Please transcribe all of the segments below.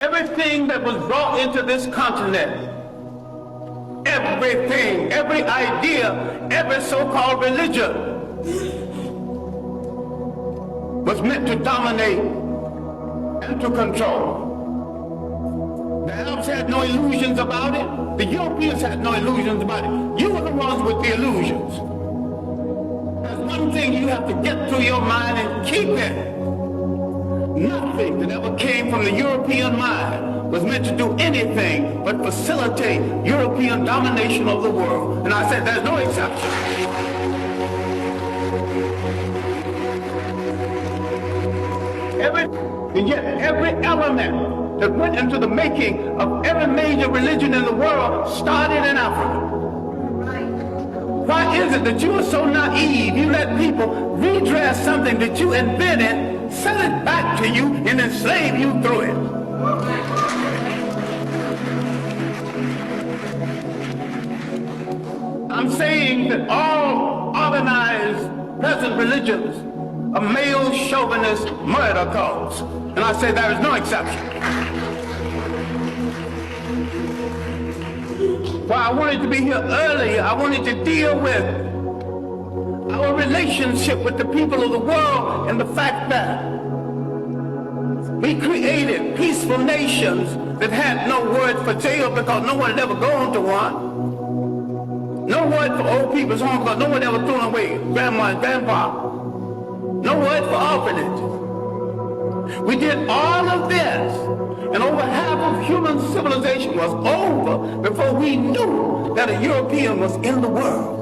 Everything that was brought into this continent, everything, every idea, every so-called religion was meant to dominate and to control. The Arabs had no illusions about it. The Europeans had no illusions about it. You were the ones with the illusions. There's one thing you have to get through your mind and keep it. Nothing that ever came from the European mind was meant to do anything but facilitate European domination of the world. And I said there's no exception. And yet every element that went into the making of every major religion in the world started in Africa. Why is it that you are so naive? You let people redress something that you invented, sell it back to you, and enslave you through it. I'm saying that all organized present religions are male chauvinist murder cults. And I say there is no exception. Why I wanted to be here earlier, I wanted to deal with our relationship with the people of the world and the fact that we created peaceful nations that had no word for jail because no one had ever gone to one. No word for old people's home because no one ever threw away grandma and grandpa. No word for orphanage. We did all of this, and over half of human civilization was over before we knew that a European was in the world.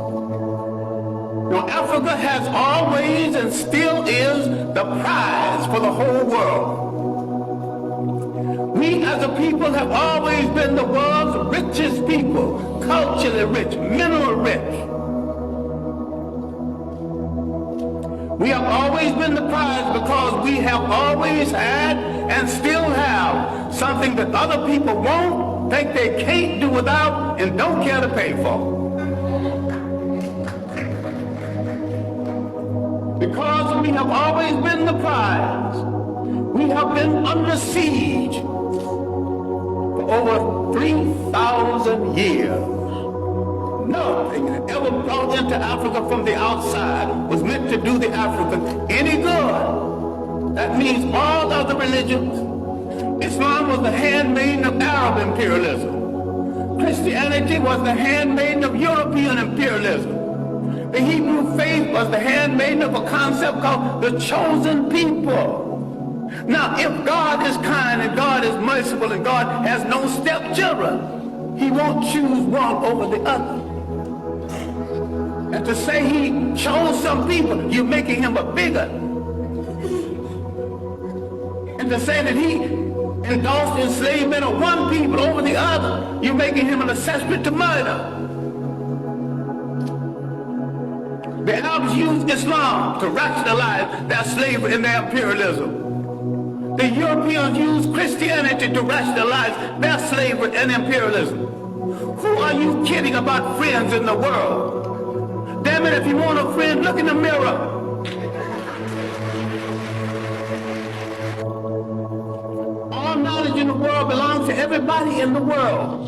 Now, Africa has always and still is the prize for the whole world. We as a people have always been the world's richest people, culturally rich, mineral rich. We have always been the prize because we have always had and still have something that other people won't, think they can't do without, and don't care to pay for. Because we have always been the prize, we have been under siege for over 3,000 years. Nothing that ever brought into Africa from the outside was meant to do the African any good. That means all other religions. Islam was the handmaiden of Arab imperialism. Christianity was the handmaiden of European imperialism. The Hebrew faith was the handmaiden of a concept called the chosen people. Now, if God is kind and God is merciful and God has no stepchildren, he won't choose one over the other. And to say he chose some people, you're making him a bigot. And to say that he endorsed enslavement of one people over the other, you're making him an accessory to murder. The Arabs used Islam to rationalize their slavery and their imperialism. The Europeans used Christianity to rationalize their slavery and imperialism. Who are you kidding about friends in the world? Damn it, if you want a friend, look in the mirror. All knowledge in the world belongs to everybody in the world.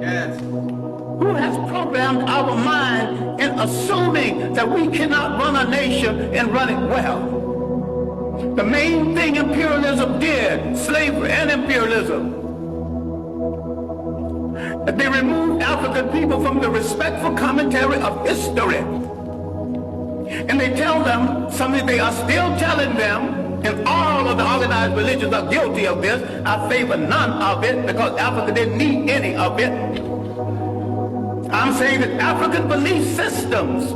Yes. Who has programmed our mind in assuming that we cannot run a nation and run it well? The main thing imperialism did, slavery and imperialism, they removed African people from the respectful commentary of history. And they tell them something they are still telling them, and all of the organized religions are guilty of this. I favor none of it because Africa didn't need any of it. I'm saying that African belief systems,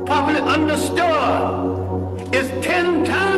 properly understood, is 10 times